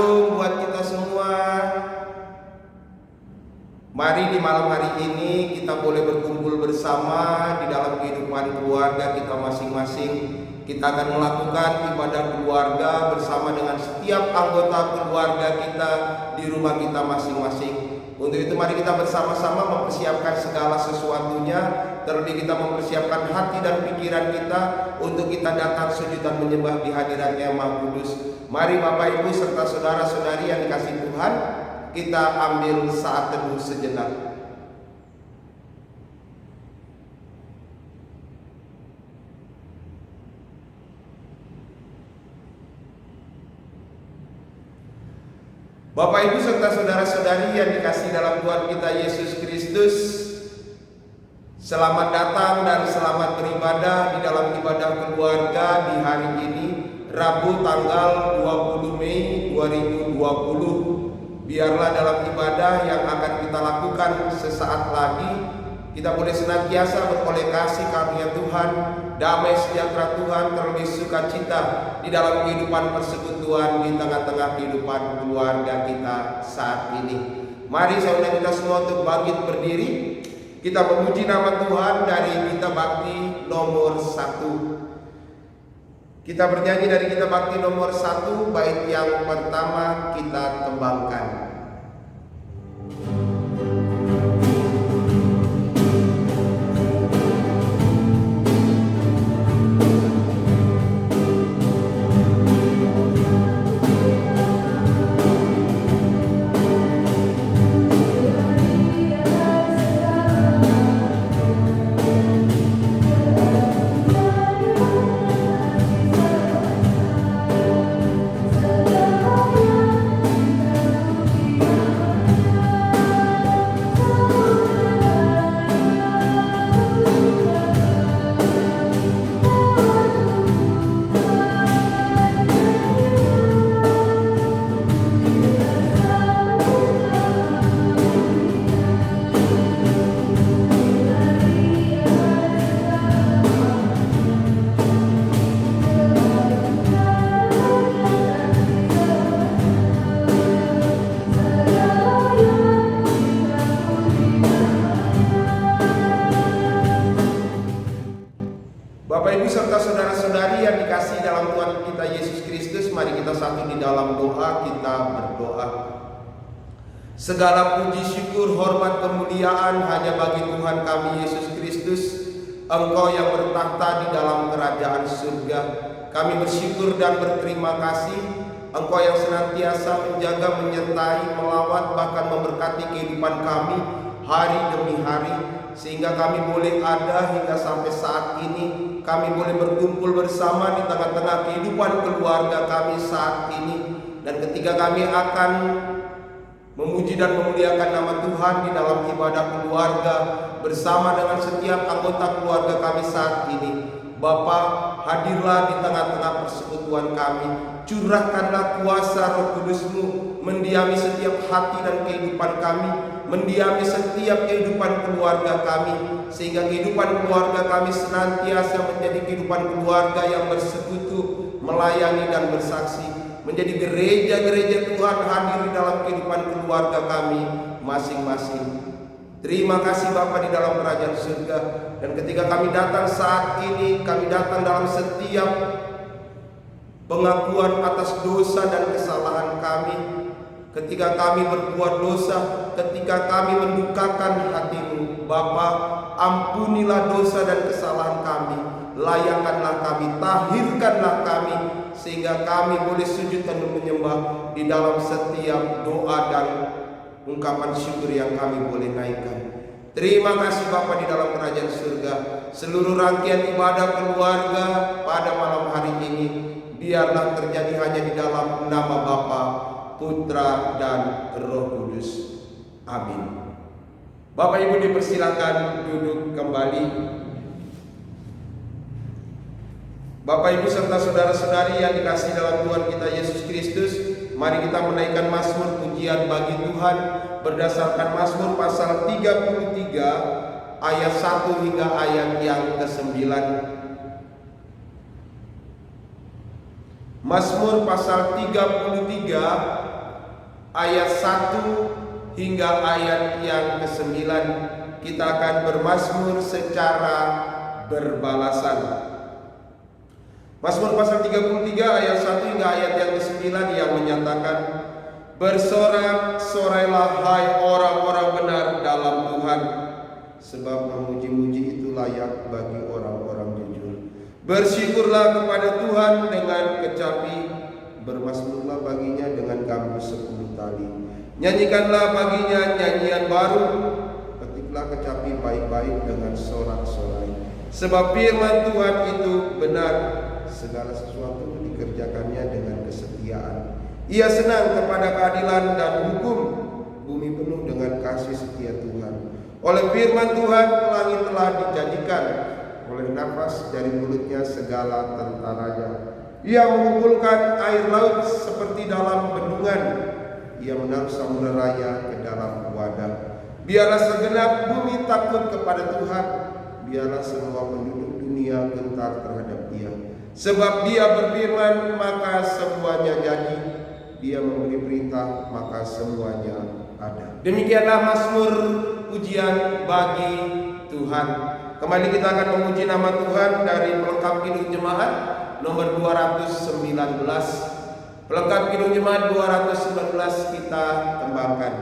Shalom buat kita semua. Mari di malam hari ini kita boleh berkumpul bersama di dalam kehidupan keluarga kita masing-masing. Kita akan melakukan ibadah keluarga bersama dengan setiap anggota keluarga kita di rumah kita masing-masing. Untuk itu mari kita bersama-sama mempersiapkan segala sesuatunya. Terlebih kita mempersiapkan hati dan pikiran kita untuk kita datang sujud dan menyembah di hadirat Yang Maha Kudus. Mari Bapak Ibu serta saudara-saudari yang dikasihi Tuhan, kita ambil saat teduh sejenak. Bapak Ibu serta saudara-saudari yang dikasihi dalam Tuhan kita Yesus Kristus, selamat datang dan selamat beribadah di dalam ibadah keluarga di hari ini, Rabu tanggal 20 Mei 2020. Biarlah dalam ibadah yang akan kita lakukan sesaat lagi, kita boleh senantiasa beroleh kasih karunia Tuhan, damai sejahtera Tuhan, terlebih sukacita di dalam kehidupan persekutuan di tengah-tengah kehidupan keluarga kita saat ini. Mari saya undang kita semua untuk bangkit berdiri. Kita memuji nama Tuhan dari Gita Bakti nomor 1. Kita bernyanyi dari Gita Bakti nomor 1, bait yang pertama kita kembangkan. Bapak Ibu serta saudara-saudari yang dikasihi dalam Tuhan kita Yesus Kristus, mari kita satu di dalam doa, kita berdoa. Segala puji syukur, hormat, kemuliaan hanya bagi Tuhan kami Yesus Kristus, Engkau yang bertakhta di dalam kerajaan surga. Kami bersyukur dan berterima kasih, Engkau yang senantiasa menjaga, menyertai, melawat, bahkan memberkati kehidupan kami hari demi hari, sehingga kami boleh ada hingga sampai saat ini. Kami boleh berkumpul bersama di tengah-tengah kehidupan keluarga kami saat ini. Dan ketika kami akan memuji dan memuliakan nama Tuhan di dalam ibadah keluarga bersama dengan setiap anggota keluarga kami saat ini, Bapa, hadirlah di tengah-tengah persekutuan kami. Curahkanlah kuasa Roh Kudus-Mu mendiami setiap hati dan kehidupan kami, mendiami setiap kehidupan keluarga kami, sehingga kehidupan keluarga kami senantiasa menjadi kehidupan keluarga yang bersekutu, melayani dan bersaksi, menjadi gereja-gereja Tuhan hadir di dalam kehidupan keluarga kami masing-masing. Terima kasih Bapa di dalam kerajaan surga. Dan ketika kami datang saat ini, kami datang dalam setiap pengakuan atas dosa dan kesalahan kami. Ketika kami berbuat dosa, ketika kami mendukakan hati-Mu, Bapa, ampunilah dosa dan kesalahan kami. Layakkanlah kami, tahirkanlah kami, sehingga kami boleh sujud dan menyembah di dalam setiap doa dan ungkapan syukur yang kami boleh naikkan. Terima kasih Bapa di dalam kerajaan surga. Seluruh rangkaian ibadah keluarga pada malam hari ini, biarlah terjadi hanya di dalam nama Bapa, Putra, dan Roh Kudus. Amin. Bapak Ibu dipersilakan duduk kembali. Bapak Ibu serta saudara-saudari yang dikasihi dalam Tuhan kita Yesus Kristus, mari kita menaikkan mazmur pujian bagi Tuhan berdasarkan Mazmur pasal 33 ayat 1 hingga ayat yang ke-9. Mazmur pasal 33 ayat 1 hingga ayat yang ke-9. Kita akan bermazmur secara berbalasan. Mazmur pasal 33 ayat 1 hingga ayat yang ke-9 yang menyatakan, bersorak-sorailah hai orang-orang benar dalam Tuhan, sebab memuji-muji itu layak bagi orang-orang jujur. Bersyukurlah kepada Tuhan dengan kecapi, bermazmurlah baginya dengan gambu 10 tali. Nyanyikanlah baginya nyanyian baru, petiklah kecapi baik-baik dengan sorak-sorai. Sebab firman Tuhan itu benar, segala sesuatu dikerjakannya dengan kesetiaan. Ia senang kepada keadilan dan hukum, bumi penuh dengan kasih setia Tuhan. Oleh firman Tuhan langit telah dijadikan, oleh nafas dari mulutnya segala tentaranya. Ia mengumpulkan air laut seperti dalam bendungan, ia menaruh samudera raya ke dalam wadah. Biarlah segenap bumi takut kepada Tuhan, biarlah semua penduduk dunia gentar terhadap Dia. Sebab Dia berfirman, maka semuanya jadi. Dia memberi perintah, maka semuanya ada. Demikianlah mazmur pujian bagi Tuhan. Kembali kita akan memuji nama Tuhan dari pelengkap Kidung Jemaat nomor 219. Pelengkap Kidung Jemaat 219 kita kembangkan.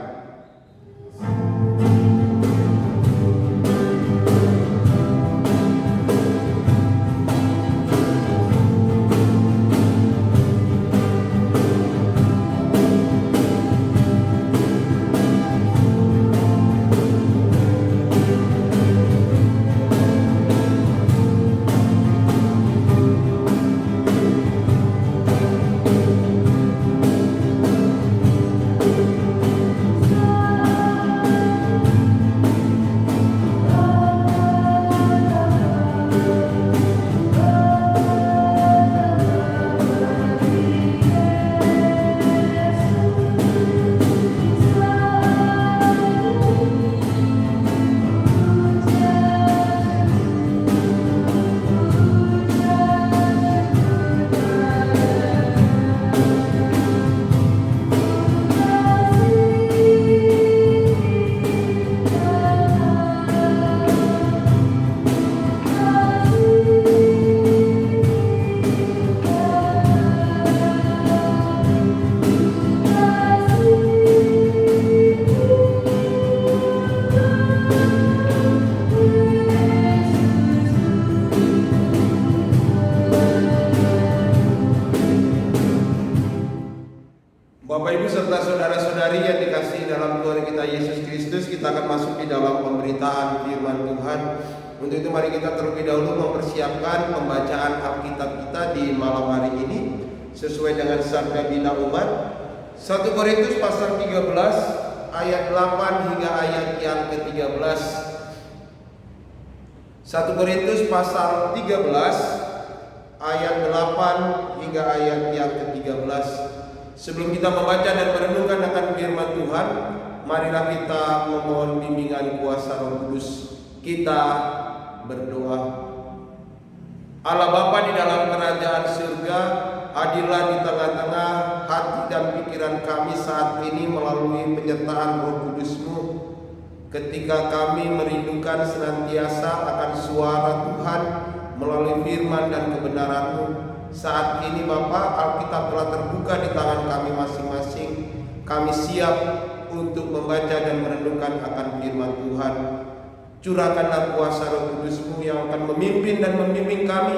Bapak Ibu serta saudara-saudari yang dikasihi dalam Tuhan kita Yesus Kristus, kita akan masuk di dalam pemberitaan firman Tuhan. Untuk itu mari kita terlebih dahulu mempersiapkan pembacaan Alkitab kita di malam hari ini sesuai dengan sabda bina umat. 1 Korintus pasal 13 ayat 8 hingga ayat yang ke-13. 1 Korintus pasal 13 ayat 8 hingga ayat yang ke-13. Sebelum kita membaca dan merenungkan akan firman Tuhan, marilah kita memohon bimbingan kuasa Roh Kudus. Kita berdoa. Allah Bapa di dalam kerajaan surga, hadirlah di tengah-tengah hati dan pikiran kami saat ini melalui penyertaan Roh Kudus-Mu. Ketika kami merindukan senantiasa akan suara Tuhan melalui firman dan kebenaran-Mu, saat ini Bapa, Alkitab telah terbuka di tangan kami masing-masing. Kami siap untuk membaca dan merenungkan akan firman Tuhan. Curahkanlah kuasa Roh Kudus-Mu yang akan memimpin dan membimbing kami,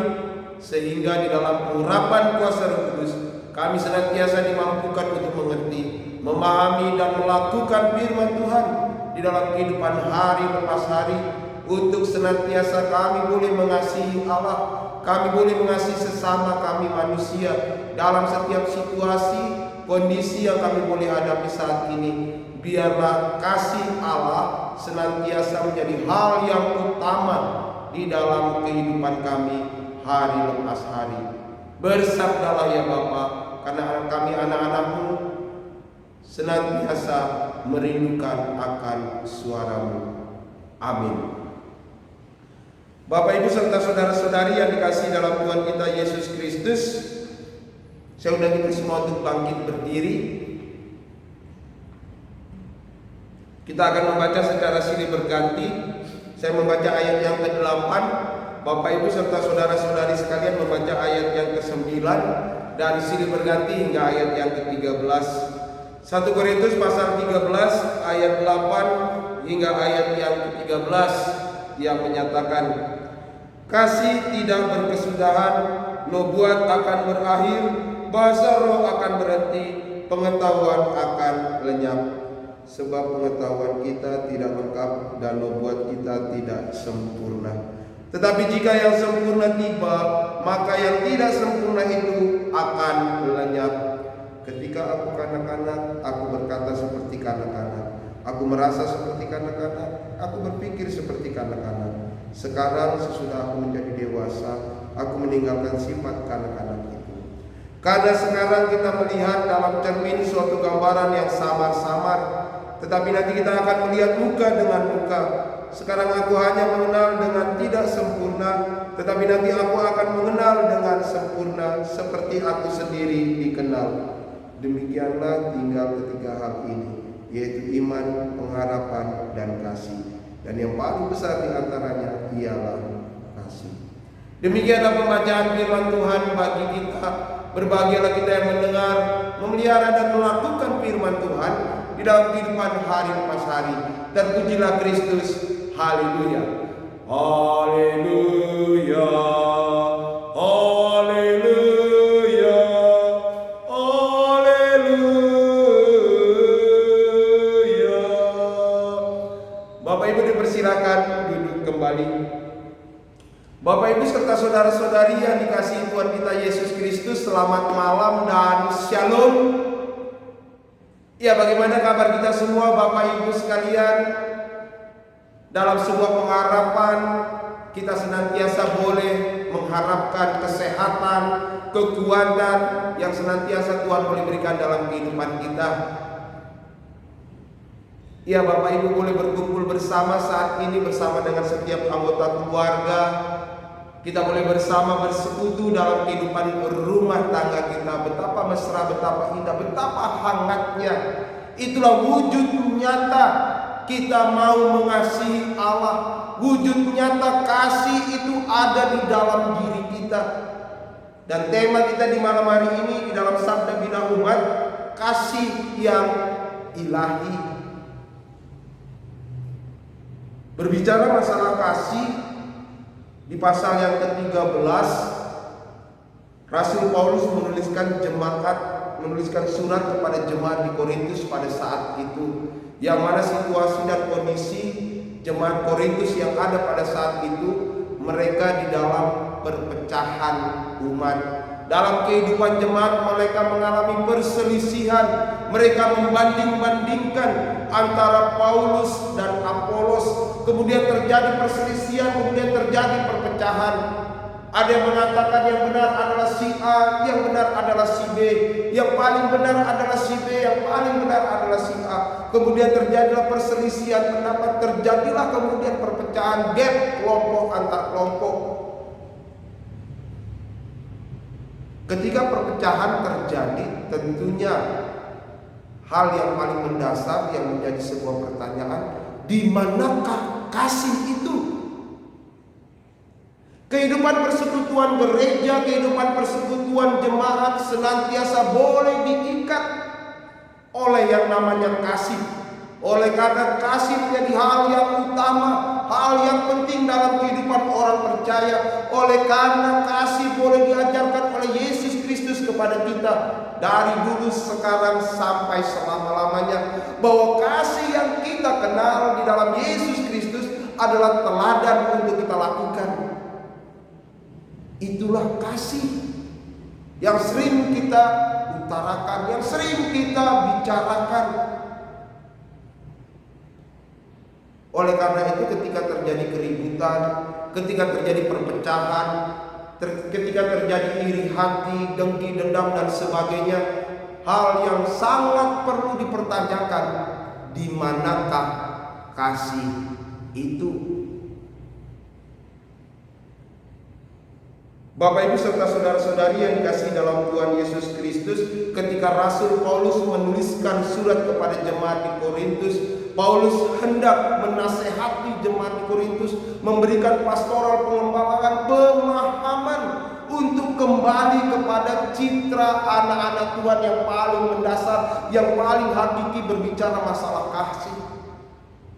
sehingga di dalam pengurapan kuasa Roh Kudus kami senantiasa dimampukan untuk mengerti, memahami dan melakukan firman Tuhan di dalam kehidupan hari lepas hari, untuk senantiasa kami boleh mengasihi Allah, kami boleh mengasihi sesama kami manusia dalam setiap situasi, kondisi yang kami boleh hadapi saat ini. Biarlah kasih Allah senantiasa menjadi hal yang utama di dalam kehidupan kami hari lepas hari. Bersabdalah ya Bapa, karena kami anak-anak-Mu senantiasa merindukan akan suara-Mu. Amin. Bapak Ibu serta saudara-saudari yang dikasihi dalam Tuhan kita Yesus Kristus, saya undang kita semua untuk bangkit berdiri. Kita akan membaca secara silih berganti. Saya membaca ayat yang ke-8, Bapak Ibu serta saudara-saudari sekalian membaca ayat yang ke-9, dan silih berganti hingga ayat yang ke-13. 1 Korintus pasal 13 ayat 8 hingga ayat yang ke-13 yang menyatakan, kasih tidak berkesudahan, nubuat akan berakhir, bahasa roh akan berhenti, pengetahuan akan lenyap. Sebab pengetahuan kita tidak lengkap dan nubuat kita tidak sempurna. Tetapi jika yang sempurna tiba, maka yang tidak sempurna itu akan lenyap. Ketika aku kanak-kanak, aku berkata seperti kanak-kanak, aku merasa seperti kanak-kanak, aku berpikir seperti kanak-kanak. Sekarang sesudah aku menjadi dewasa, aku meninggalkan sifat kanak-kanak itu. Karena sekarang kita melihat dalam cermin suatu gambaran yang samar-samar, tetapi nanti kita akan melihat muka dengan muka. Sekarang aku hanya mengenal dengan tidak sempurna, tetapi nanti aku akan mengenal dengan sempurna seperti aku sendiri dikenal. Demikianlah tinggal ketiga hal ini, yaitu iman, pengharapan, dan kasih. Dan yang paling besar di antaranya ialah kasih. Demikianlah pembacaan firman Tuhan bagi kita. Berbahagialah kita yang mendengar, memelihara dan melakukan firman Tuhan di dalam kehidupan hari lepas hari. Terpujilah Kristus. Haleluya. Haleluya. Haleluya. Haleluya. Bapak Ibu dipersilakan duduk kembali. Bapak Ibu serta saudara-saudari yang dikasihi Tuhan kita Yesus Kristus, selamat malam dan shalom. Ya, bagaimana kabar kita semua Bapak Ibu sekalian? Dalam sebuah pengharapan, kita senantiasa boleh mengharapkan kesehatan, kekuatan yang senantiasa Tuhan boleh berikan dalam kehidupan kita. Ya, Bapak Ibu boleh berkumpul bersama saat ini bersama dengan setiap anggota keluarga. Kita boleh bersama bersekutu dalam kehidupan rumah tangga kita. Betapa mesra, betapa indah, betapa hangatnya. Itulah wujud nyata kita mau mengasihi Allah. Wujud nyata kasih itu ada di dalam diri kita. Dan tema kita di malam hari ini di dalam Sabda Bina Umat, kasih yang ilahi. Berbicara masalah kasih, di pasal yang ke-13, Rasul Paulus menuliskan surat kepada jemaat di Korintus pada saat itu, yang mana situasi dan kondisi jemaat Korintus yang ada pada saat itu, mereka di dalam perpecahan umat. Dalam kehidupan jemaat mereka mengalami perselisihan. Mereka membanding-bandingkan antara Paulus dan Apolos. Kemudian terjadi perselisihan, kemudian terjadi perpecahan. Ada yang mengatakan yang benar adalah si A, yang benar adalah si B, yang paling benar adalah si B, yang paling benar adalah si A. Kemudian terjadilah perselisihan pendapat, terjadilah kemudian perpecahan, gap kelompok antar kelompok. Ketika perpecahan terjadi, tentunya hal yang paling mendasar yang menjadi sebuah pertanyaan, di manakah kasih itu? Kehidupan persekutuan gereja, kehidupan persekutuan jemaat senantiasa boleh diikat oleh yang namanya kasih. Oleh karena kasih menjadi hal yang utama, hal yang penting dalam kehidupan orang percaya. Oleh karena kasih boleh diajarkan oleh Yesus Kristus kepada kita dari dulu, sekarang, sampai selama-lamanya, bahwa kasih yang kita kenal di dalam Yesus Kristus adalah teladan untuk kita lakukan. Itulah kasih yang sering kita utarakan, yang sering kita bicarakan. Oleh karena itu, ketika terjadi keributan, ketika terjadi perpecahan, ketika terjadi iri hati, dengki, dendam, dan sebagainya, hal yang sangat perlu dipertanyakan, di manakah kasih itu? Bapak Ibu serta saudara-saudari yang dikasihi dalam Tuhan Yesus Kristus, ketika Rasul Paulus menuliskan surat kepada jemaat di Korintus, Paulus hendak menasehati jemaat di Korintus, memberikan pastoral pengembalaan, pemahaman untuk kembali kepada citra anak-anak Tuhan yang paling mendasar, yang paling hakiki, berbicara masalah kasih.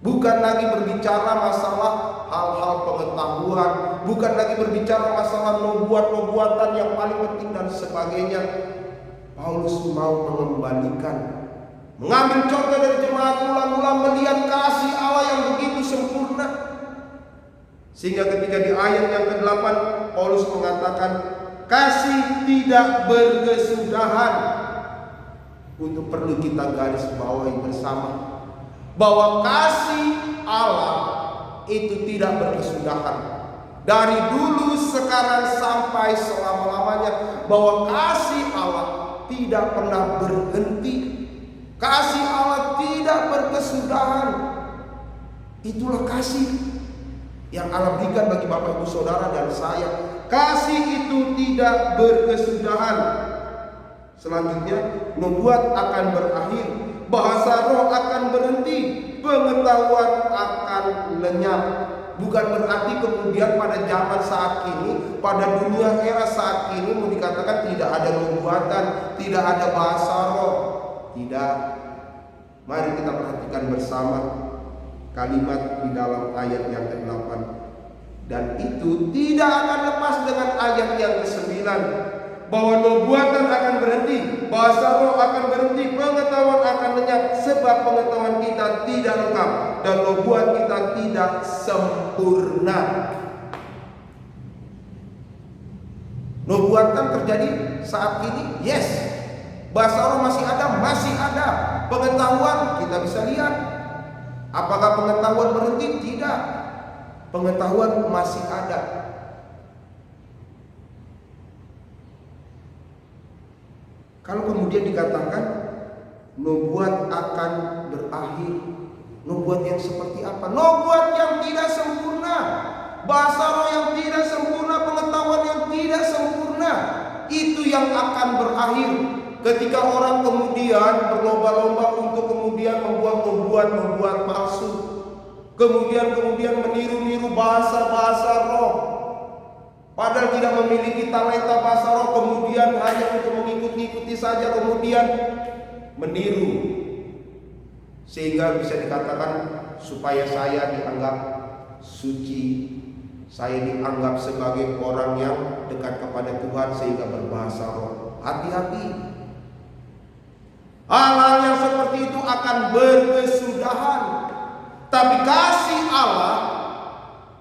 Bukan lagi berbicara masalah hal-hal pengetahuan, bukan lagi berbicara masalah nubuat-nubuatan yang paling penting dan sebagainya. Paulus mau mengembalikan, mengambil contoh dari jemaat mula-mula, melihat kasih Allah yang begitu sempurna. Sehingga ketika di ayat yang ke-8 Paulus mengatakan, kasih tidak berkesudahan. Untuk perlu kita garis bawahi bersama, bahwa kasih Allah itu tidak berkesudahan. Dari dulu, sekarang, sampai selama-lamanya, bahwa kasih Allah tidak pernah berhenti. Kasih Allah tidak berkesudahan. Itulah kasih yang Allah berikan bagi Bapak Ibu Saudara dan saya. Kasih itu tidak berkesudahan. Selanjutnya, nubuat akan berakhir, bahasa roh akan berhenti, pengetahuan akan lenyap. Bukan berarti kemudian pada zaman saat ini, pada dunia era saat ini, mau dikatakan tidak ada nubuatan, tidak ada bahasa roh. Tidak. Mari kita perhatikan bersama kalimat di dalam ayat yang ke-8. Dan itu tidak akan lepas dengan ayat yang ke-9, bahwa nubuatan akan berhenti, bahasa roh akan berhenti, pengetahuan akan lenyap, sebab pengetahuan kita tidak lengkap dan nubuat kita tidak sempurna. Nubuatan terjadi saat ini, yes. Bahasa roh masih ada. Pengetahuan kita bisa lihat. Apakah pengetahuan berhenti? Tidak. Pengetahuan masih ada. Kalau kemudian dikatakan nubuat akan berakhir, nubuat yang seperti apa? Nubuat yang tidak sempurna, bahasa roh yang tidak sempurna, pengetahuan yang tidak sempurna, itu yang akan berakhir ketika orang kemudian berlomba-lomba untuk kemudian membuat nubuat palsu, kemudian meniru-niru bahasa roh. Padahal tidak memiliki talenta bahasa roh, kemudian hanya untuk mengikuti saja, kemudian meniru. Sehingga bisa dikatakan supaya saya dianggap suci, saya dianggap sebagai orang yang dekat kepada Tuhan sehingga berbahasa roh. Hati-hati. Hal-hal yang seperti itu akan berkesudahan. Tapi kasih Allah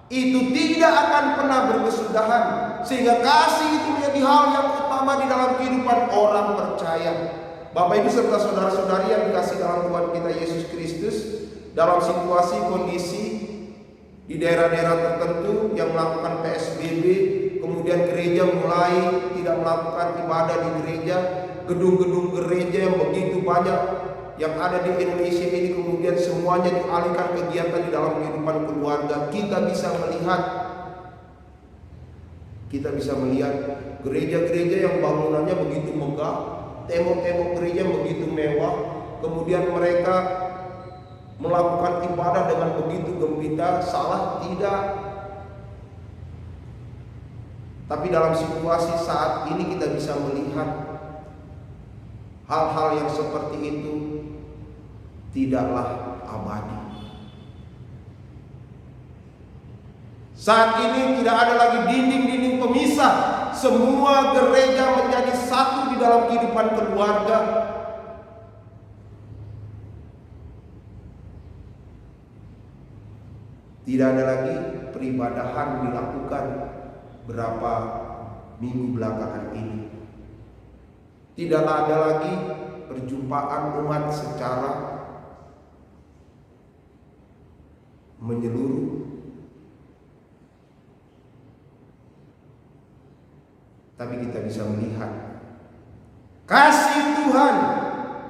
itu tidak akan pernah berkesudahan, sehingga kasih itu menjadi hal yang utama di dalam kehidupan orang percaya. Bapak Ibu serta saudara-saudari yang dikasihi dalam Tuhan kita Yesus Kristus, dalam situasi kondisi di daerah-daerah tertentu yang melakukan PSBB, kemudian gereja mulai tidak melakukan ibadah di gereja, gedung-gedung gereja yang begitu banyak yang ada di Indonesia ini kemudian semuanya dialihkan kegiatan di dalam kehidupan keluarga. Kita bisa melihat gereja-gereja yang bangunannya begitu megah, tembok-tembok gereja begitu mewah, kemudian mereka melakukan ibadah dengan begitu gembira. Salah? Tidak. Tapi dalam situasi saat ini kita bisa melihat hal-hal yang seperti itu tidaklah abadi. Saat ini tidak ada lagi dinding-dinding pemisah. Semua gereja menjadi satu di dalam kehidupan keluarga. Tidak ada lagi peribadahan dilakukan berapa minggu belakangan ini. Tidak ada lagi perjumpaan umat secara menyeluruh. Tapi kita bisa melihat kasih Tuhan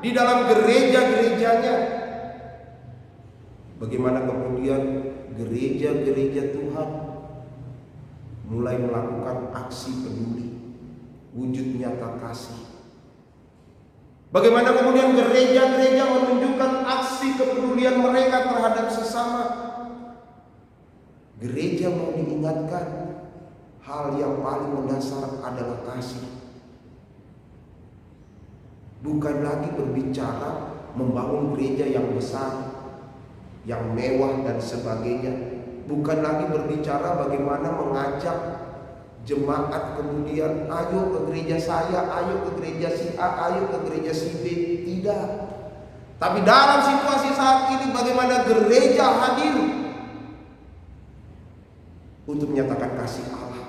di dalam gereja-gerejanya. Bagaimana kemudian gereja-gereja Tuhan mulai melakukan aksi peduli, wujud nyata kasih. Bagaimana kemudian gereja-gereja menunjukkan aksi kepedulian mereka terhadap sesama. Gereja mau diingatkan hal yang paling mendasar adalah kasih. Bukan lagi berbicara membangun gereja yang besar, yang mewah dan sebagainya. Bukan lagi berbicara bagaimana mengajak jemaat kemudian ayo ke gereja saya, ayo ke gereja si A, ayo ke gereja si B. Tidak. Tapi dalam situasi saat ini bagaimana gereja hadir untuk menyatakan kasih Allah.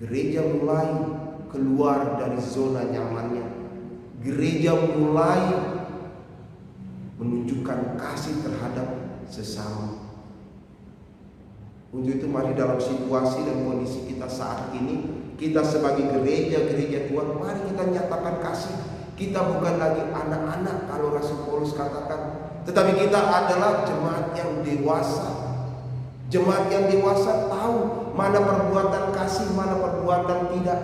Gereja mulai keluar dari zona nyamannya. Gereja mulai menunjukkan kasih terhadap sesama. Untuk itu mari dalam situasi dan kondisi kita saat ini, kita sebagai gereja Tuhan, mari kita nyatakan kasih. Kita bukan lagi anak-anak kalau Rasul Paulus katakan, tetapi kita adalah jemaat yang dewasa. Jemaat yang dewasa tahu mana perbuatan kasih, mana perbuatan tidak.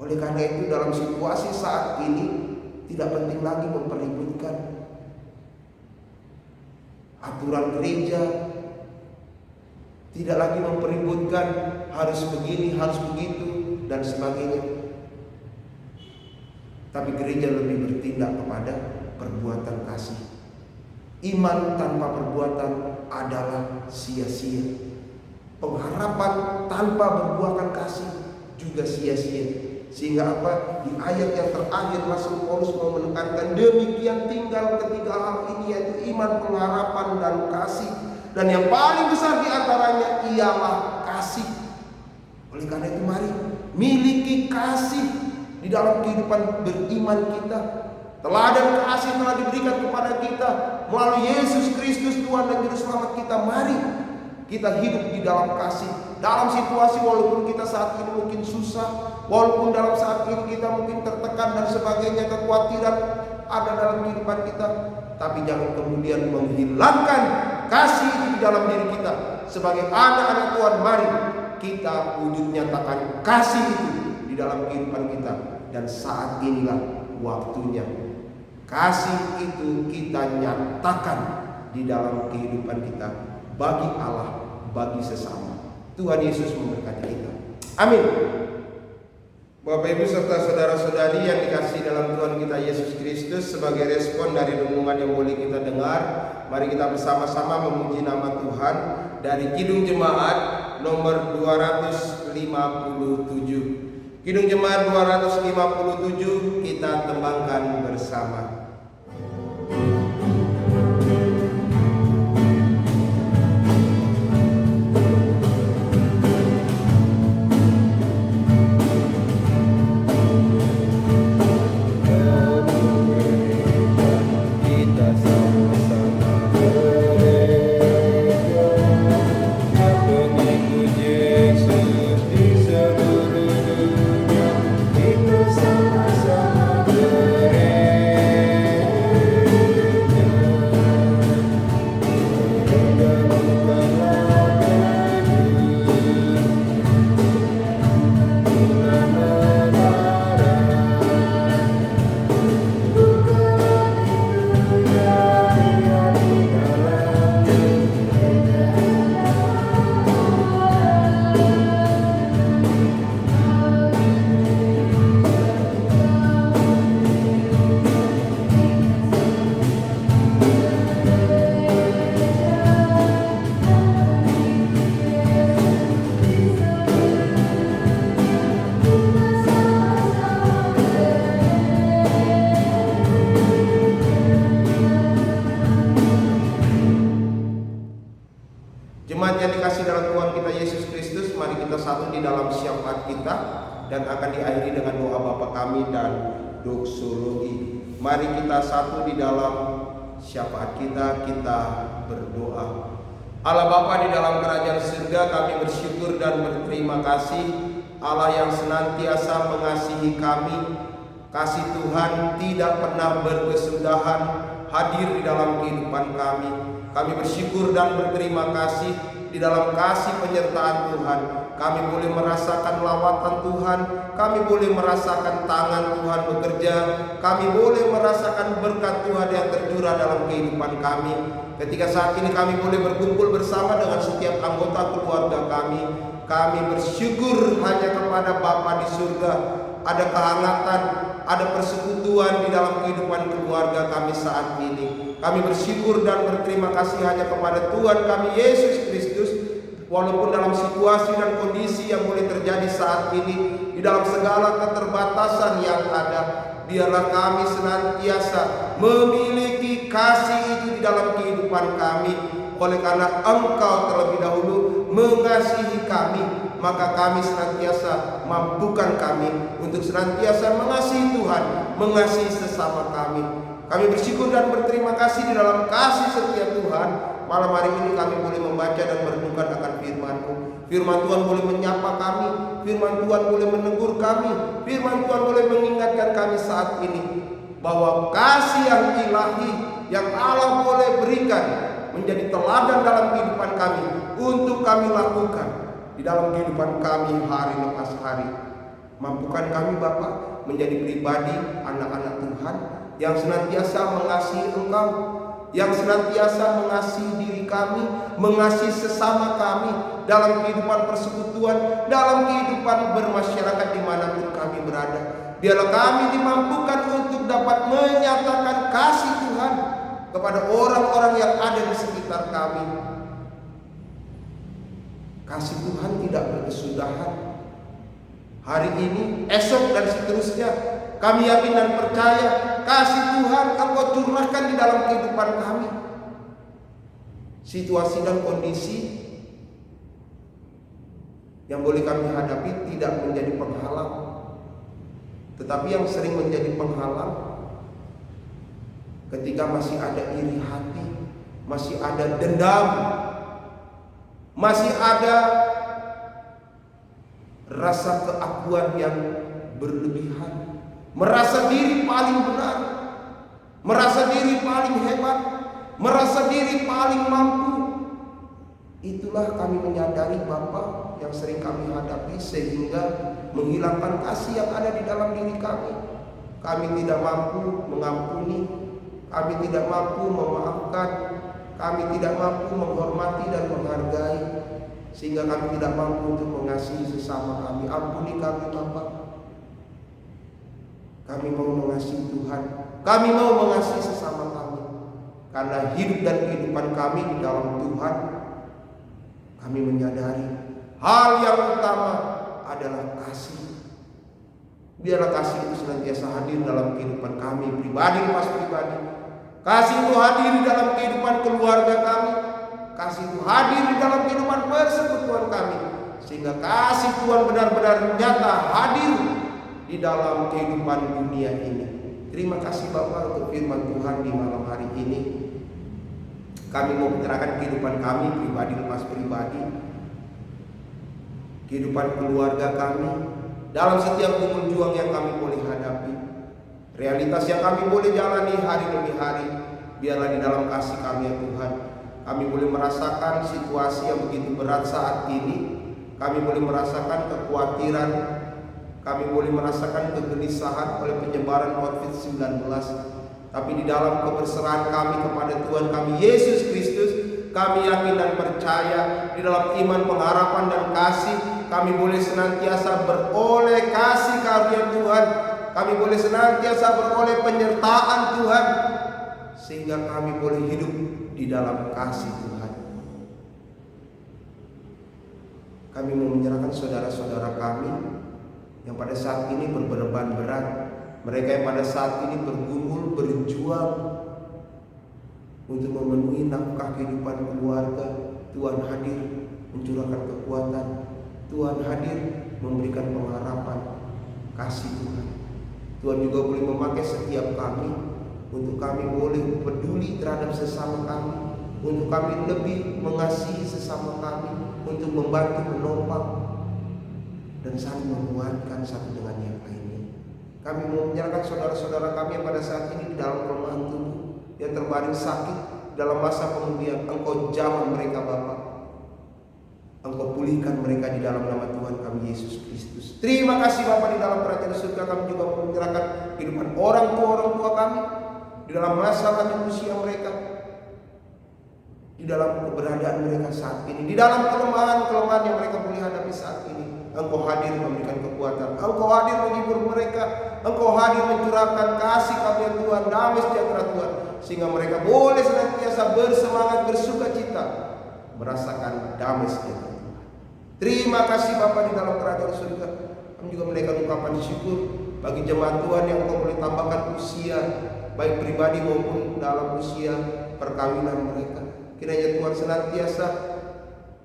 Oleh karena itu dalam situasi saat ini tidak penting lagi mempeributkan aturan gereja, tidak lagi mempeributkan harus begini, harus begitu dan sebagainya. Tapi gereja lebih bertindak kepada perbuatan kasih. Iman tanpa perbuatan adalah sia-sia. Pengharapan tanpa berbuahkan kasih juga sia-sia. Sehingga apa? Di ayat yang terakhir Rasul Paulus mau menekankan demikian tinggal ketiga hal ini, yaitu iman, pengharapan, dan kasih. Dan yang paling besar di antaranya ialah kasih. Oleh karena itu mari miliki kasih di dalam kehidupan beriman kita. Teladan kasih telah diberikan kepada kita melalui Yesus Kristus Tuhan dan Juru Selamat kita. Mari kita hidup di dalam kasih. Dalam situasi walaupun kita saat ini mungkin susah, walaupun dalam saat ini kita mungkin tertekan dan sebagainya, kekhawatiran ada dalam kehidupan kita, tapi jangan kemudian menghilangkan kasih di dalam diri kita. Sebagai anak-anak Tuhan, mari kita wujud nyatakan kasih itu di dalam kehidupan kita. Dan saat inilah waktunya kasih itu kita nyatakan di dalam kehidupan kita bagi Allah, bagi sesama. Tuhan Yesus memberkati kita. Amin. Bapak Ibu serta saudara-saudari yang dikasihi dalam Tuhan kita Yesus Kristus, sebagai respon dari renungan yang boleh kita dengar, mari kita bersama-sama memuji nama Tuhan dari Kidung Jemaat nomor 257. Kidung Jemaat 257 kita tembangkan bersama. Jemaat yang dikasih dalam Tuhan kita Yesus Kristus, mari kita satu di dalam syafaat kita dan akan diakhiri dengan doa Bapa kami dan doksologi. Mari kita satu di dalam syafaat kita berdoa. Allah Bapa di dalam kerajaan surga, kami bersyukur dan berterima kasih, Allah yang senantiasa mengasihi kami. Kasih Tuhan tidak pernah berkesudahan hadir di dalam kehidupan kami. Kami bersyukur dan berterima kasih di dalam kasih penyertaan Tuhan. Kami boleh merasakan lawatan Tuhan, kami boleh merasakan tangan Tuhan bekerja, kami boleh merasakan berkat Tuhan yang tercurah dalam kehidupan kami. Ketika saat ini kami boleh berkumpul bersama dengan setiap anggota keluarga kami bersyukur hanya kepada Bapa di surga. Ada kehangatan, ada persekutuan di dalam kehidupan keluarga kami saat ini. Kami bersyukur dan berterima kasih hanya kepada Tuhan kami Yesus Kristus. Walaupun dalam situasi dan kondisi yang boleh terjadi saat ini, di dalam segala keterbatasan yang ada, biarlah kami senantiasa memiliki kasih itu di dalam kehidupan kami. Oleh karena Engkau terlebih dahulu mengasihi kami, maka kami senantiasa mampukan kami untuk senantiasa mengasihi Tuhan, mengasihi sesama kami. Kami bersyukur dan berterima kasih di dalam kasih setia Tuhan. Malam hari ini kami boleh membaca dan merenungkan akan firman-Mu. Firman Tuhan boleh menyapa kami, firman Tuhan boleh menegur kami, firman Tuhan boleh mengingatkan kami saat ini bahwa kasih yang ilahi yang Allah boleh berikan menjadi teladan dalam kehidupan kami untuk kami lakukan di dalam kehidupan kami hari lepas hari. Mampukan kami Bapa menjadi pribadi anak-anak Tuhan yang senantiasa mengasihi Engkau, yang senantiasa mengasihi diri kami, mengasihi sesama kami dalam kehidupan persekutuan, dalam kehidupan bermasyarakat dimanapun kami berada. Biarlah kami dimampukan untuk dapat menyatakan kasih Tuhan kepada orang-orang yang ada di sekitar kami. Kasih Tuhan tidak berkesudahan. Hari ini, esok dan seterusnya, kami yakin dan percaya kasih Tuhan Engkau curahkan di dalam kehidupan kami. Situasi dan kondisi yang boleh kami hadapi tidak menjadi penghalang, tetapi yang sering menjadi penghalang ketika masih ada iri hati, masih ada dendam, masih ada rasa keakuan yang berlebihan, merasa diri paling benar, merasa diri paling hebat, merasa diri paling mampu. Itulah kami menyadari Bapa yang sering kami hadapi, sehingga menghilangkan kasih yang ada di dalam diri kami. Kami tidak mampu mengampuni, kami tidak mampu memaafkan, kami tidak mampu menghormati dan menghargai, sehingga kami tidak mampu untuk mengasihi sesama kami. Ampuni kami Bapa. Kami mau mengasihi Tuhan, kami mau mengasihi sesama kami, karena hidup dan kehidupan kami di dalam Tuhan. Kami menyadari hal yang utama adalah kasih. Biarlah kasih itu senantiasa hadir dalam kehidupan kami pribadi lepas pribadi. Kasih itu hadir di dalam kehidupan keluarga kami. Kasih itu hadir di dalam kehidupan persekutuan kami, sehingga kasih Tuhan benar-benar nyata hadir di dalam kehidupan dunia ini. Terima kasih Bapa untuk firman Tuhan di malam hari ini. Kami mau menyerahkan kehidupan kami pribadi lepas pribadi, kehidupan keluarga kami, dalam setiap umur juang yang kami boleh hadapi, realitas yang kami boleh jalani hari demi hari. Biarlah di dalam kasih kami ya Tuhan, kami boleh merasakan situasi yang begitu berat saat ini. Kami boleh merasakan kekhawatiran, kami boleh merasakan kegelisahan oleh penyebaran COVID-19. Tapi di dalam keberserahan kami kepada Tuhan kami Yesus Kristus, kami yakin dan percaya di dalam iman, pengharapan dan kasih, kami boleh senantiasa beroleh kasih karunia Tuhan. Kami boleh senantiasa beroleh penyertaan Tuhan, sehingga kami boleh hidup di dalam kasih Tuhan. Kami mau menyerahkan saudara-saudara kami yang pada saat ini berbeban berat, mereka yang pada saat ini bergumul, berjuang untuk memenuhi nafkah kehidupan keluarga. Tuhan hadir mencurahkan kekuatan, Tuhan hadir memberikan pengharapan, kasih Tuhan. Tuhan juga boleh memakai setiap kami untuk kami boleh peduli terhadap sesama kami, untuk kami lebih mengasihi sesama kami, untuk membantu menopang dan saling menguatkan satu dengan yang lainnya. Kami mau menyerahkan saudara-saudara kami yang pada saat ini di dalam kelemahan tubuh, yang terbaring sakit, dalam masa kemudian Engkau jamah mereka Bapa. Engkau pulihkan mereka di dalam nama Tuhan kami Yesus Kristus. Terima kasih Bapa, di dalam kerajaan surga kami juga menyerahkan kehidupan orang tua kami di dalam masa lanjut usia mereka, di dalam keberadaan mereka saat ini, di dalam kelemahan yang mereka boleh hadapi saat ini. Engkau hadir memberikan kekuatan, Engkau hadir menghibur mereka, Engkau hadir mencurahkan kasih karunia Tuhan, damai sejahtera Tuhan, sehingga mereka boleh senantiasa bersemangat, bersuka cita, merasakan damai sejahtera Tuhan. Terima kasih Bapa, di dalam kerajaan surga kami juga menaikkan ungkapan syukur bagi jemaat Tuhan yang Engkau boleh tambahkan usia, baik pribadi maupun dalam usia perkawinan mereka. Kiranya Tuhan senantiasa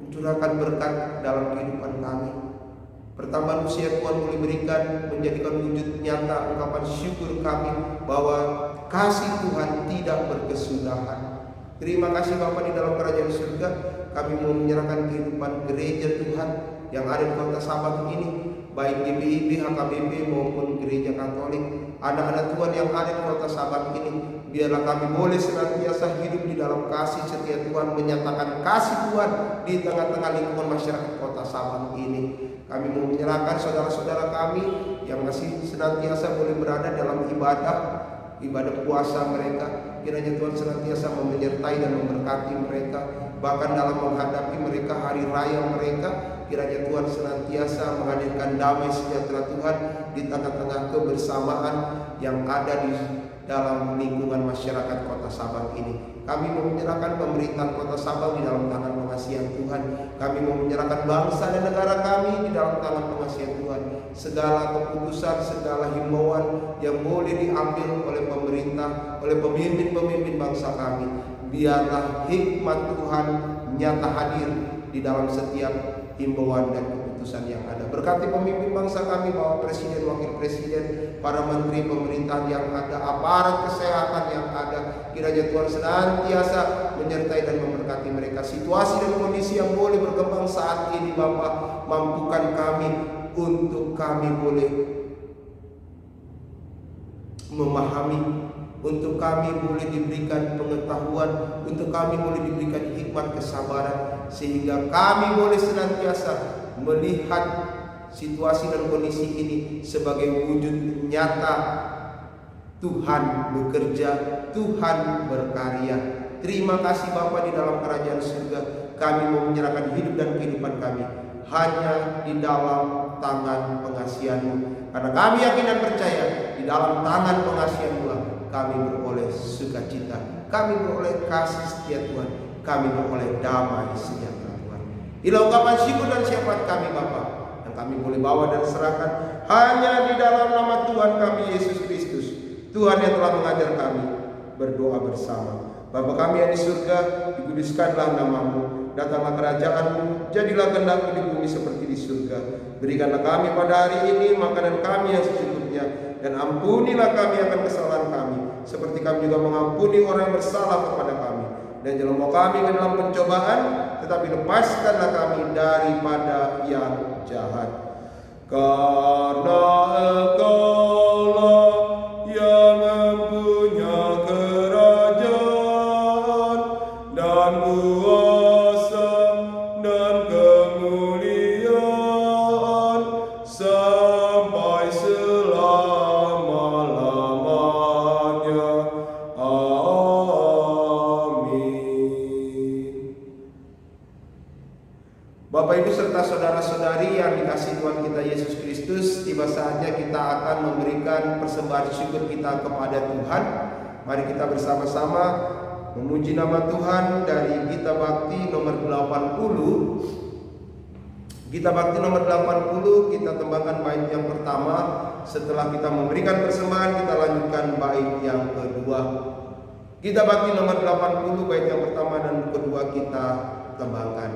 mencurahkan berkat dalam kehidupan kami. Pertambahan usia Tuhan boleh berikan, menjadikan wujud nyata ungkapan syukur kami bahwa kasih Tuhan tidak berkesudahan. Terima kasih Bapa, di dalam kerajaan surga kami mau menyerahkan kehidupan gereja Tuhan yang ada di Kota Sabang ini, baik GBIB, HKBP maupun gereja Katolik. Anak-anak Tuhan yang ada di Kota Sabang ini, biarlah kami boleh senantiasa hidup di dalam kasih setia Tuhan, menyatakan kasih Tuhan di tengah-tengah lingkungan masyarakat Kota Sabang ini. Kami mau menyerahkan saudara-saudara kami yang masih senantiasa boleh berada dalam ibadah puasa mereka. Kiranya Tuhan senantiasa menyertai dan memberkati mereka, bahkan dalam menghadapi mereka hari raya mereka. Kiranya Tuhan senantiasa menghadirkan damai sejahtera Tuhan di tengah-tengah kebersamaan yang ada di dalam lingkungan masyarakat Kota Sabang ini. Kami mau menyerahkan pemerintahan Kota Sabang di dalam tangan pengasihan Tuhan. Kami mau menyerahkan bangsa dan negara kami di dalam tangan pengasihan Tuhan. Segala keputusan, segala himbauan yang boleh diambil oleh pemerintah, oleh pemimpin-pemimpin bangsa kami, biarlah hikmat Tuhan nyata hadir di dalam setiap himbauan dan keputusan yang ada. Berkati pemimpin bangsa kami, Bapak Presiden, Wakil Presiden, para menteri pemerintahan yang ada, aparat kesehatan yang ada. Kiranya Tuhan senantiasa menyertai dan memberkati mereka. Situasi dan kondisi yang boleh berkembang saat ini, Bapak, mampukan kami untuk kami boleh memahami, untuk kami boleh diberikan pengetahuan, untuk kami boleh diberikan hikmat kesabaran, sehingga kami boleh senantiasa melihat situasi dan kondisi ini sebagai wujud nyata Tuhan bekerja, Tuhan berkarya. Terima kasih Bapa, di dalam kerajaan surga kami mau menyerahkan hidup dan kehidupan kami hanya di dalam tangan pengasihan-Mu, karena kami yakin dan percaya di dalam tangan pengasihan-Mu kami beroleh sukacita, kami beroleh kasih setia Tuhan, kami beroleh damai sejahtera Tuhan. Inilah ungkapan syukur dan syafaat kami Bapa, yang kami boleh bawa dan serahkan hanya di dalam nama Tuhan kami Yesus Kristus, Tuhan yang telah mengajar kami berdoa bersama. Bapa kami yang di surga, dikuduskanlah nama-Mu, datanglah kerajaan-Mu, jadilah kehendak-Mu di bumi seperti di surga. Berikanlah kami pada hari ini makanan kami yang secukupnya, dan ampunilah kami akan kesalahan kami, seperti kami juga mengampuni orang yang bersalah kepada kami. Dan jangan bawa kami ke dalam pencobaan, tetapi lepaskanlah kami daripada yang jahat. Karena Engkau-lah yang mempunyai kerajaan dan kuasa dan kemuliaan sampai selama-lamanya. Amin. Bapak Ibu serta saudara-saudari yang dikasihi Tuhan kita Yesus Kristus, tiba saatnya kita akan memberikan persembahan syukur kita kepada Tuhan. Mari kita bersama-sama memuji nama Tuhan dari Gita Bakti nomor 80. Gita Bakti nomor 80 kita tembangkan bait yang pertama. Setelah kita memberikan persembahan, kita lanjutkan bait yang kedua. Gita Bakti nomor 80 bait yang pertama dan kedua kita tembangkan.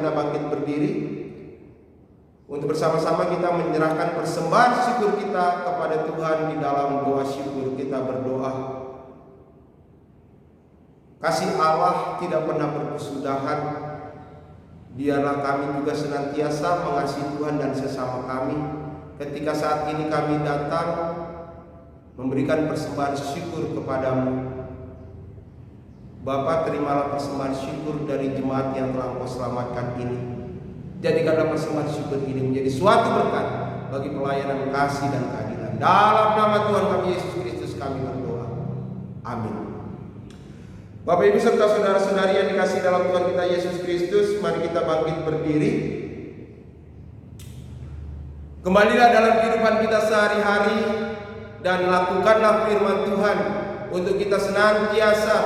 kita bangkit berdiri untuk bersama-sama kita menyerahkan persembahan syukur kita kepada Tuhan. Di dalam doa syukur kita berdoa, kasih Allah tidak pernah berkesudahan. Biarlah kami juga senantiasa mengasihi Tuhan dan sesama kami. Ketika saat ini kami datang memberikan persembahan syukur kepadamu, Bapa, terimalah persembahan syukur dari jemaat yang telah Engkau selamatkan ini. Jadikanlah persembahan syukur ini menjadi suatu berkat bagi pelayanan kasih dan keadilan. Dalam nama Tuhan kami Yesus Kristus kami berdoa. Amin. Bapak Ibu serta saudara-saudari yang dikasihi dalam Tuhan kita Yesus Kristus, mari kita bangkit berdiri. Kembalilah dalam kehidupan kita sehari-hari dan lakukanlah firman Tuhan untuk kita senantiasa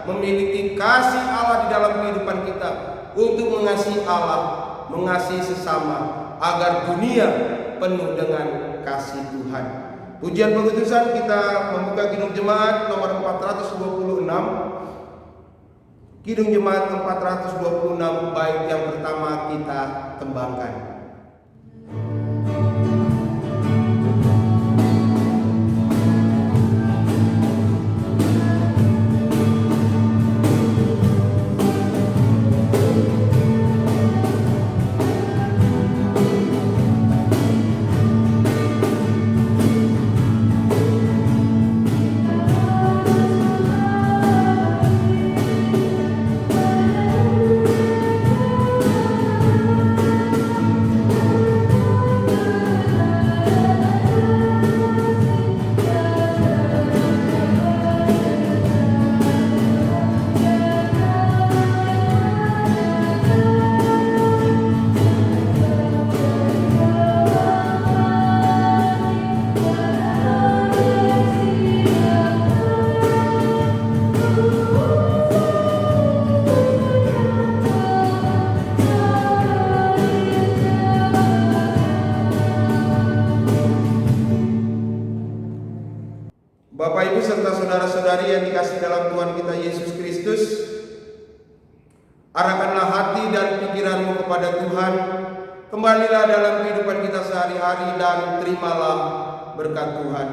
memiliki kasih Allah di dalam kehidupan kita, untuk mengasihi Allah, mengasihi sesama, agar dunia penuh dengan kasih Tuhan. Pujian pengutusan kita membuka Kidung Jemaat nomor 426. Kidung Jemaat 426 bait yang pertama kita kembangkan. Bapak Ibu serta saudara-saudari yang dikasihi dalam Tuhan kita Yesus Kristus, arahkanlah hati dan pikiranmu kepada Tuhan. Kembalilah dalam kehidupan kita sehari-hari dan terimalah berkat Tuhan.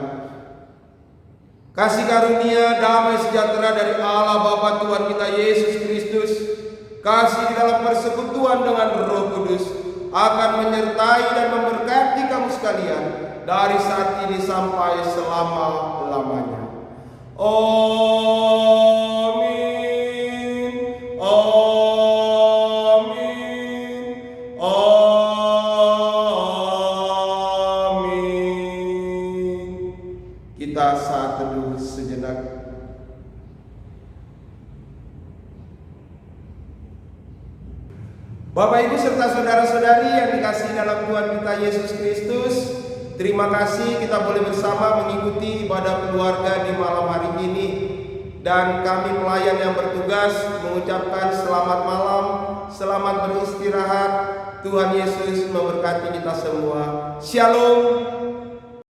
Kasih karunia damai sejahtera dari Allah Bapa Tuhan kita Yesus Kristus, kasih di dalam persekutuan dengan Roh Kudus akan menyertai dan memberkati kamu sekalian dari saat ini sampai selama-lamanya. Amin. Amin. Amin. Kita saat teduh sejenak. Bapak Ibu serta saudara-saudari yang dikasihi dalam Tuhan kita Yesus Kristus, terima kasih kita boleh bersama mengikuti ibadah keluarga di malam hari ini. Dan kami pelayan yang bertugas mengucapkan selamat malam, selamat beristirahat. Tuhan Yesus memberkati kita semua. Shalom.